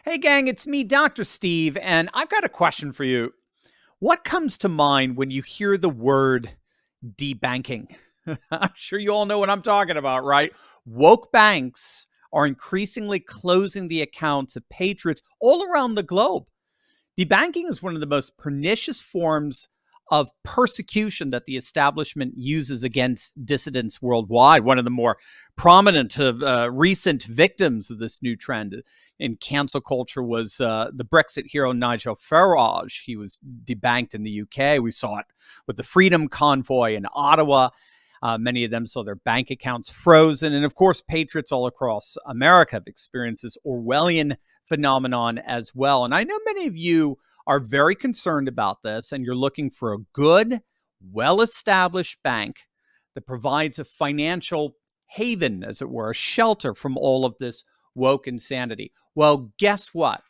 Hey, gang, it's me, Dr. Steve, and I've got a question for you. What comes to mind when you hear the word debanking? I'm sure you all know what I'm talking about, right? Woke banks are increasingly closing the accounts of patriots all around the globe. Debanking is one of the most pernicious forms of persecution that the establishment uses against dissidents worldwide. One of the more prominent of recent victims of this new trend in cancel culture was the Brexit hero Nigel Farage. He was debanked in the UK. We saw it with the Freedom Convoy in Ottawa. Many of them saw their bank accounts frozen. And of course, patriots all across America have experienced this Orwellian phenomenon as well. And I know many of you are very concerned about this, and you're looking for a good, well-established bank that provides a financial haven, as it were, a shelter from all of this woke insanity. Well, guess what?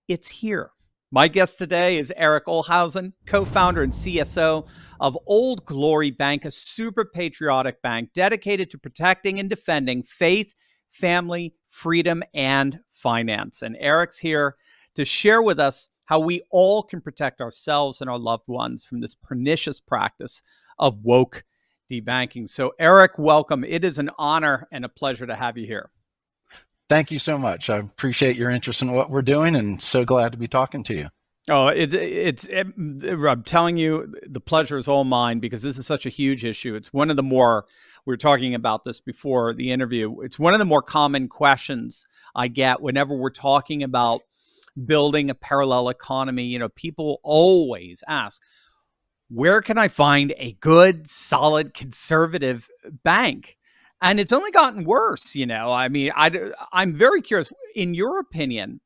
It's here. My guest today is Eric Olhausen, co-founder and CSO of Old Glory Bank, a super patriotic bank dedicated to protecting and defending faith, family, freedom, and finance. And Eric's here to share with us how we all can protect ourselves and our loved ones from this pernicious practice of woke debanking. So, Eric, welcome. It is an honor and a pleasure to have you here. Thank you so much. I appreciate your interest in what we're doing and so glad to be talking to you. Oh, I'm telling you, the pleasure is all mine because this is such a huge issue. It's one of the more, we were talking about this before the interview, it's one of the more common questions I get whenever we're talking about building a parallel economy. You know, people always ask, where can I find a good, solid, conservative bank? And it's only gotten worse, you know. I mean, I'm very curious. In your opinion,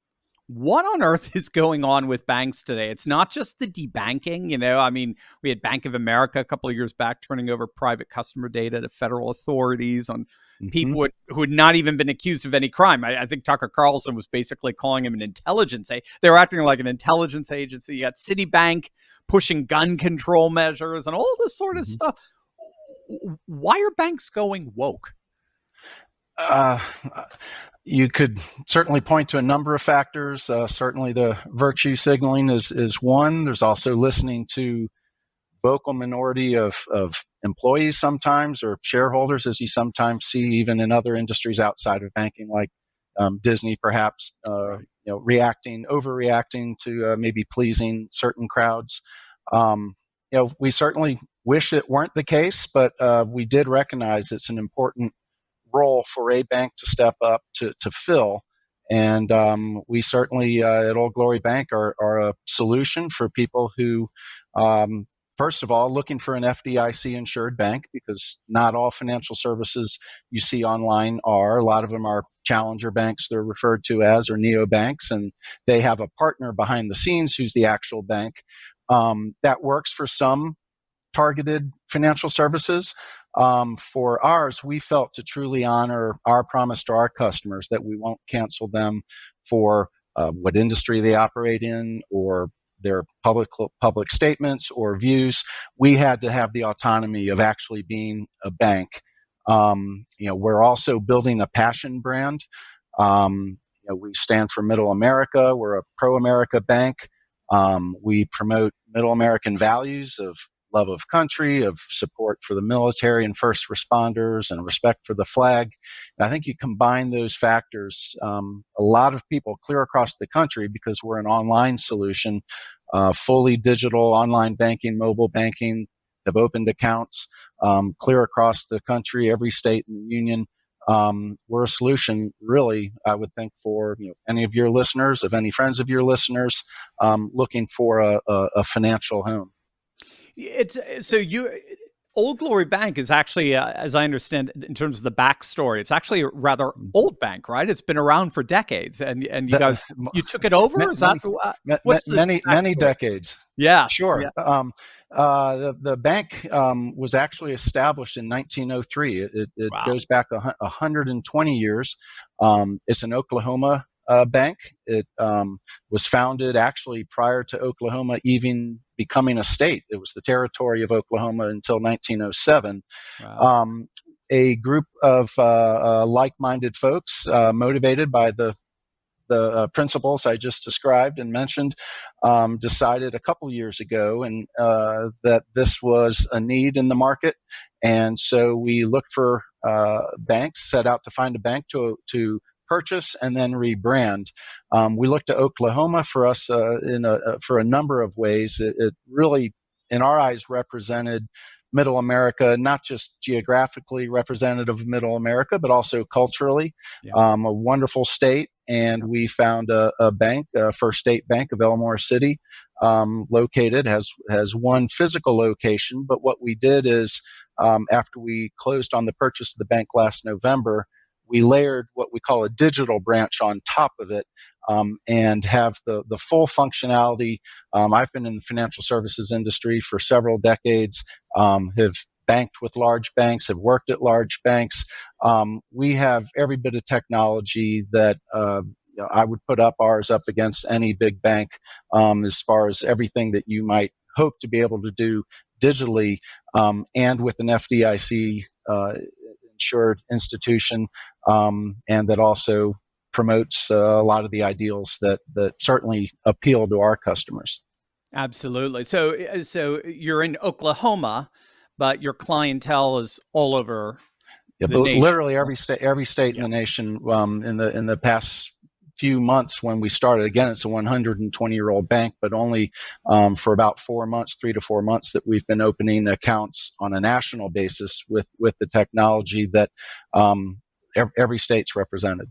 what on earth is going on with banks today? It's not just the debanking, you know. I mean, we had Bank of America a couple of years back turning over private customer data to federal authorities on people who had not even been accused of any crime. I think Tucker Carlson was basically calling him an intelligence. They were acting like an intelligence agency. You got Citibank pushing gun control measures and all this sort of stuff. Why are banks going woke? You could certainly point to a number of factors. Certainly the virtue signaling is one. There's also listening to vocal minority of employees sometimes, or shareholders, as you sometimes see even in other industries outside of banking, like Disney perhaps, Right. overreacting to maybe pleasing certain crowds. We certainly wish it weren't the case, but we did recognize it's an important role for a bank to step up to fill. And we certainly at Old Glory Bank are a solution for people who, first of all, looking for an FDIC insured bank, because not all financial services you see online are. A lot of them are challenger banks, they're referred to as, or neobanks, and they have a partner behind the scenes who's the actual bank. That works for some targeted financial services. For ours, we felt to truly honor our promise to our customers that we won't cancel them for what industry they operate in or their public statements or views. We had to have the autonomy of actually being a bank. We're also building a passion brand. We stand for Middle America. We're a pro-America bank. We promote Middle American values of love of country, of support for the military and first responders, and respect for the flag. And I think you combine those factors, a lot of people clear across the country, because we're an online solution, fully digital online banking, mobile banking, have opened accounts clear across the country, every state in the union. We're a solution, really, I would think, for any of your listeners, of any friends of your listeners looking for a financial home. Old Glory Bank is actually, as I understand, in terms of the backstory, it's actually a rather old bank, right? It's been around for decades, and you guys, you took it over. Is that what's many decades? Yeah, sure. Yeah. The bank was actually established in 1903. It Wow. goes back 120 years. It's an Oklahoma bank. It was founded actually prior to Oklahoma even becoming a state. It was the territory of Oklahoma until 1907. Wow. A group of like-minded folks, motivated by the the principles I just described and mentioned, decided a couple of years ago and that this was a need in the market. And so we looked for banks, set out to find a bank to purchase and then rebrand. We looked to Oklahoma for us for a number of ways. It really, in our eyes, represented Middle America, not just geographically representative of Middle America, but also culturally. Yeah. A wonderful state, and we found a bank, First State Bank of Elmore City, located, has one physical location. But what we did is, after we closed on the purchase of the bank last November, we layered what we call a digital branch on top of it, and have the full functionality. I've been in the financial services industry for several decades, have banked with large banks, have worked at large banks. We have every bit of technology that I would put up ours up against any big bank, as far as everything that you might hope to be able to do digitally, and with an FDIC insured institution, and that also promotes a lot of the ideals that certainly appeal to our customers. Absolutely. So you're in Oklahoma, but your clientele is all over Yeah, the but nation. literally every state in Yeah. the nation. In the past few months when we started, again, it's a 120-year-old bank, but only for about 4 months, 3 to 4 months, that we've been opening accounts on a national basis with the technology that every state's represented.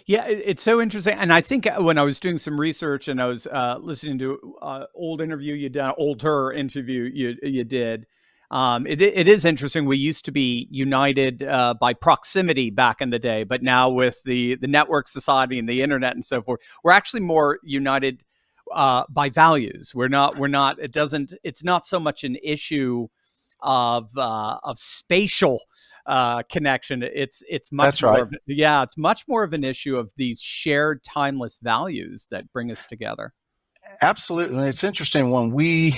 Yeah, it's so interesting. And I think when I was doing some research and I was listening to older interview you did, it is interesting. We used to be united by proximity back in the day, but now with the network society and the internet and so forth, we're actually more united by values. We're not. It's not so much an issue of spatial connection. It's much That's more right. of, yeah, it's much more of an issue of these shared timeless values that bring us together. Absolutely. And it's interesting, when we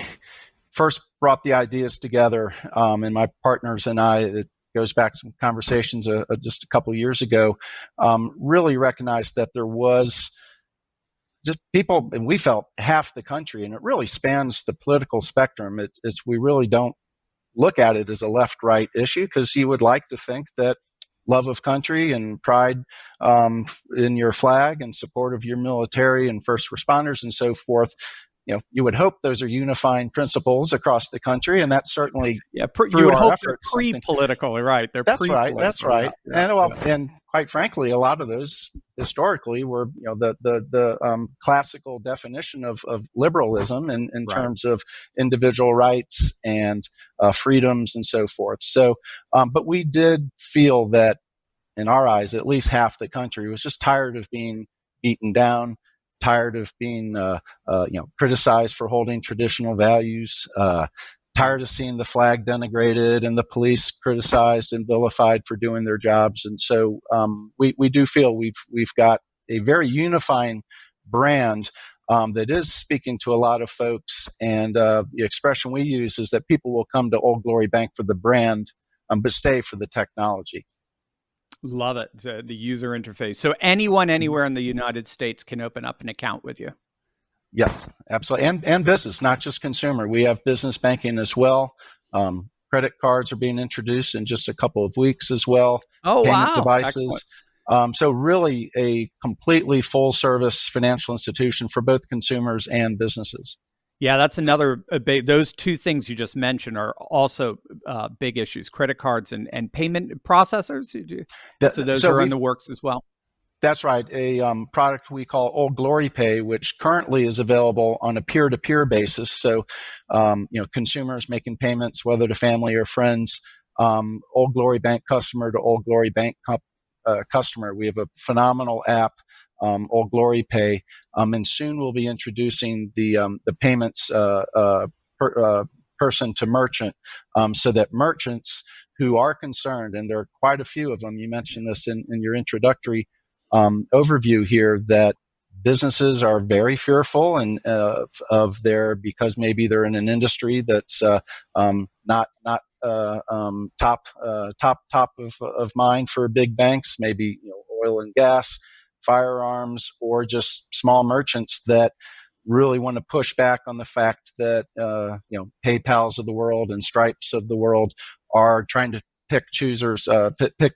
first brought the ideas together, and my partners and I, it goes back to some conversations just a couple of years ago, really recognized that there was just people, and we felt half the country, and it really spans the political spectrum. We really don't look at it as a left-right issue, because you would like to think that love of country and pride in your flag and support of your military and first responders and so forth, you would hope those are unifying principles across the country, and that's certainly Yeah, you through would our hope they're efforts something. pre-political, right? They're That's right. That's pre-political. Yeah, right. yeah, And well, yeah. and quite frankly, a lot of those historically were, the classical definition of liberalism in Right. terms of individual rights and freedoms and so forth. So, but we did feel that, in our eyes, at least half the country was just tired of being beaten down, tired of being criticized for holding traditional values, Yeah. tired of seeing the flag denigrated and the police criticized and vilified for doing their jobs. And so we do feel we've got a very unifying brand that is speaking to a lot of folks. And the expression we use is that people will come to Old Glory Bank for the brand, but stay for the technology. Love it. The user interface. So anyone anywhere in the United States can open up an account with you. Yes, absolutely. And business, not just consumer. We have business banking as well. Credit cards are being introduced in just a couple of weeks as well, Oh, payment wow. Excellent. devices. So really a completely full service financial institution for both consumers and businesses. Yeah, that's another big. Those two things you just mentioned are also big issues: credit cards and payment processors. So those So are in we've the works as well. That's right. A product we call Old Glory Pay, which currently is available on a peer-to-peer basis. So, consumers making payments, whether to family or friends, Old Glory Bank customer to Old Glory Bank customer. We have a phenomenal app, Old Glory Pay, and soon we'll be introducing the payments person to merchant, so that merchants who are concerned, and there are quite a few of them. You mentioned this in your introductory overview here, that businesses are very fearful and because maybe they're in an industry that's not top of mind for big banks, maybe oil and gas. firearms, or just small merchants that really want to push back on the fact that PayPal's of the world and Stripes of the world are trying to pick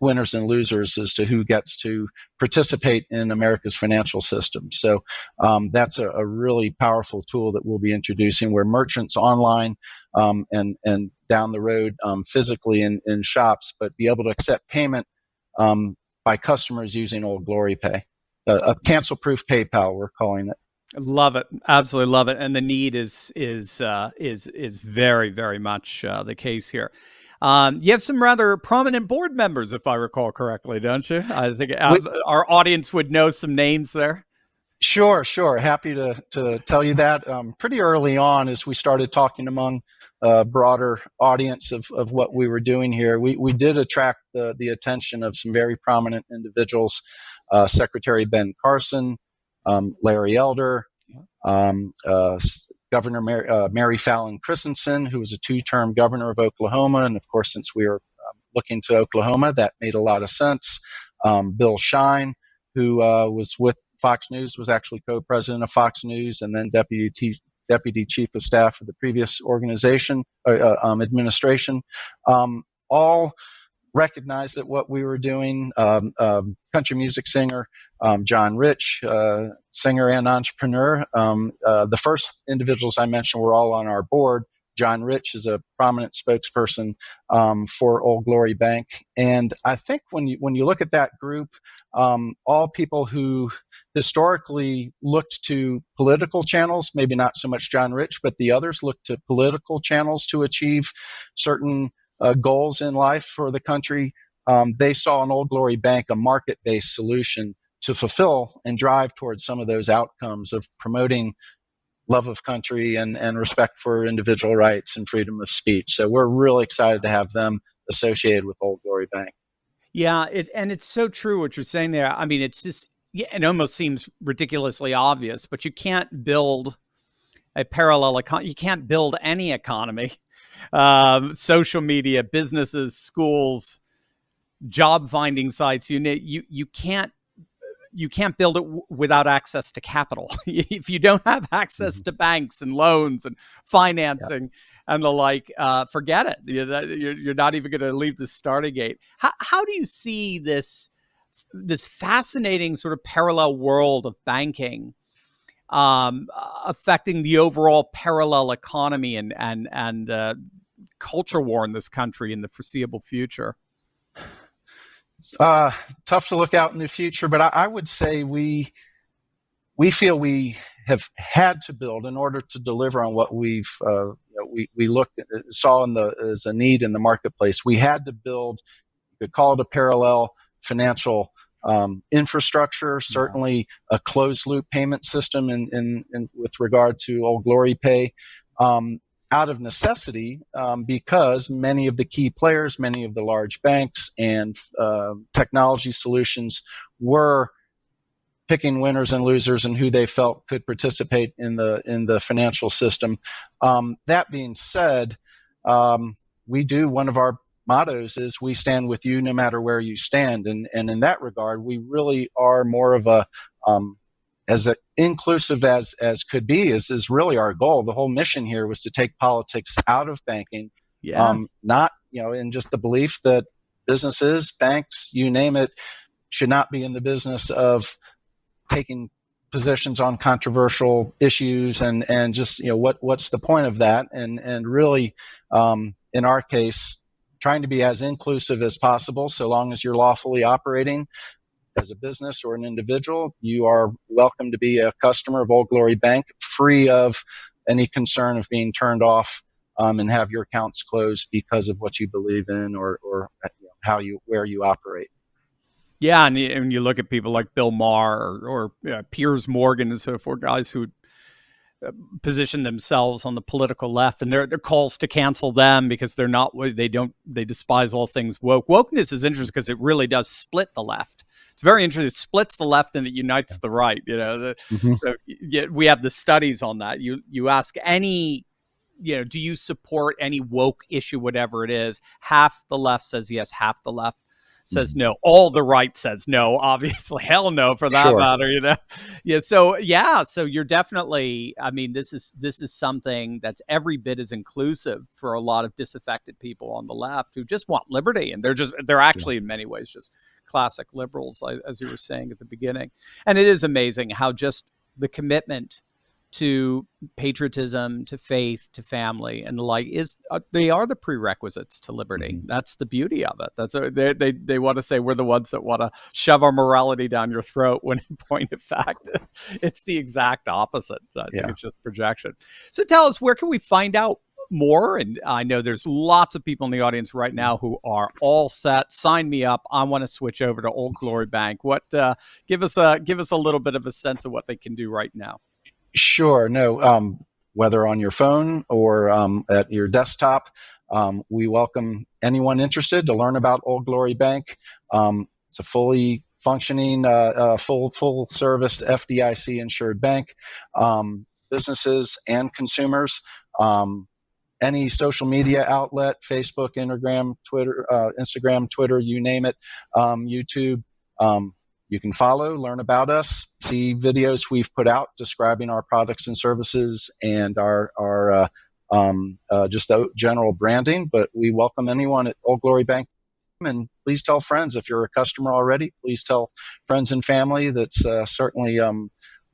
winners and losers as to who gets to participate in America's financial system. So that's a really powerful tool that we'll be introducing, where merchants online and down the road physically in shops, but be able to accept payment by customers using Old Glory Pay, a cancel-proof PayPal, we're calling it. Love it, absolutely love it, and the need is very, very much the case here. You have some rather prominent board members, if I recall correctly, don't you? I think our audience would know some names there. Sure. Happy to tell you that. Pretty early on, as we started talking among a broader audience of what we were doing here, we did attract the attention of some very prominent individuals, Secretary Ben Carson, Larry Elder, Governor Mary Fallon Christensen, who was a two-term governor of Oklahoma. And of course, since we were looking to Oklahoma, that made a lot of sense. Bill Shine, who was with Fox News, was actually co-president of Fox News and then deputy chief of staff of the previous administration. All recognized that what we were doing. Country music singer John Rich, singer and entrepreneur. The first individuals I mentioned were all on our board. John Rich is a prominent spokesperson for Old Glory Bank, and I think when you look at that group, all people who historically looked to political channels, maybe not so much John Rich, but the others looked to political channels to achieve certain goals in life for the country. They saw in Old Glory Bank a market-based solution to fulfill and drive towards some of those outcomes of promoting love of country and respect for individual rights and freedom of speech. So we're really excited to have them associated with Old Glory Bank. Yeah, and it's so true what you're saying there. I mean, it's just, it almost seems ridiculously obvious, but you can't build a parallel economy. You can't build any economy. Social media, businesses, schools, job finding sites. You can't build it without access to capital. If you don't have access to banks and loans and financing and the like, forget it. You're not even going to leave the starting gate. How do you see this fascinating sort of parallel world of banking affecting the overall parallel economy and culture war in this country in the foreseeable future? Tough to look out in the future, but I would say we feel we have had to build in order to deliver on what we saw as a need in the marketplace. We had to build, you could call it a parallel financial infrastructure, certainly a closed loop payment system in with regard to Old Glory Pay. Out of necessity, because many of the key players, many of the large banks and technology solutions were picking winners and losers and who they felt could participate in the financial system. That being said, one of our mottos is we stand with you no matter where you stand, and in that regard, we really are more of a as inclusive as could be is really our goal. The whole mission here was to take politics out of banking, not in just the belief that businesses, banks, you name it, should not be in the business of taking positions on controversial issues and just what's the point of that, and really in our case trying to be as inclusive as possible. So long as you're lawfully operating as a business or an individual, you are welcome to be a customer of Old Glory Bank, free of any concern of being turned off and have your accounts closed because of what you believe in or where you operate. Yeah, and you look at people like Bill Maher or Piers Morgan and so forth, guys who position themselves on the political left, and their calls to cancel them because they despise all things woke. Wokeness is interesting because it really does split the left. It's very interesting. It splits the left and it unites the right. So we have the studies on that. You ask any, do you support any woke issue, whatever it is? Half the left says yes, half the left says no. All the right says no, obviously. Hell no for that Sure. matter, you know. So you're definitely, I mean, this is something that's every bit as inclusive for a lot of disaffected people on the left who just want liberty, and they're Yeah. actually in many ways just classic liberals, as you were saying at the beginning. And it is amazing how just the commitment to patriotism, to faith, to family, and the like is they are the prerequisites to liberty. Mm-hmm. That's the beauty of it. That's they want to say we're the ones that want to shove our morality down your throat, when in point of fact, it's the exact opposite. I think Yeah. it's just projection. So tell us, where can we find out more? And I know there's lots of people in the audience right now who are all set. Sign me up. I want to switch over to Old Glory Bank. What give us a little bit of a sense of what they can do right now. Sure. No, whether on your phone or at your desktop, we welcome anyone interested to learn about Old Glory Bank. It's a fully functioning, full service FDIC insured bank. Businesses and consumers. Any social media outlet, Facebook, Instagram, Twitter, you name it, YouTube. You can follow, learn about us, see videos we've put out describing our products and services and our just the general branding. But we welcome anyone at Old Glory Bank. And please tell friends if you're a customer already. Please tell friends and family. That's certainly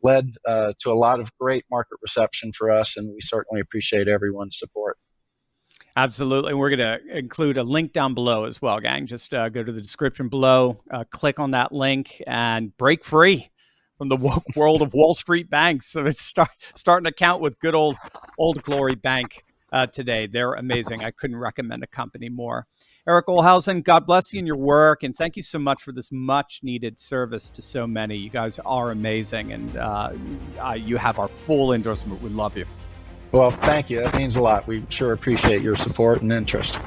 led to a lot of great market reception for us, and we certainly appreciate everyone's support. Absolutely. We're going to include a link down below as well, gang. Just go to the description below, click on that link, and break free from the woke world of Wall Street banks. So it's start an account with good old Glory Bank today. They're amazing. I couldn't recommend a company more. Eric Olhausen, God bless you in your work, and thank you so much for this much needed service to so many. You guys are amazing, and you have our full endorsement. We love you. Well, thank you. That means a lot. We sure appreciate your support and interest.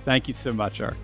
Thank you so much, Eric.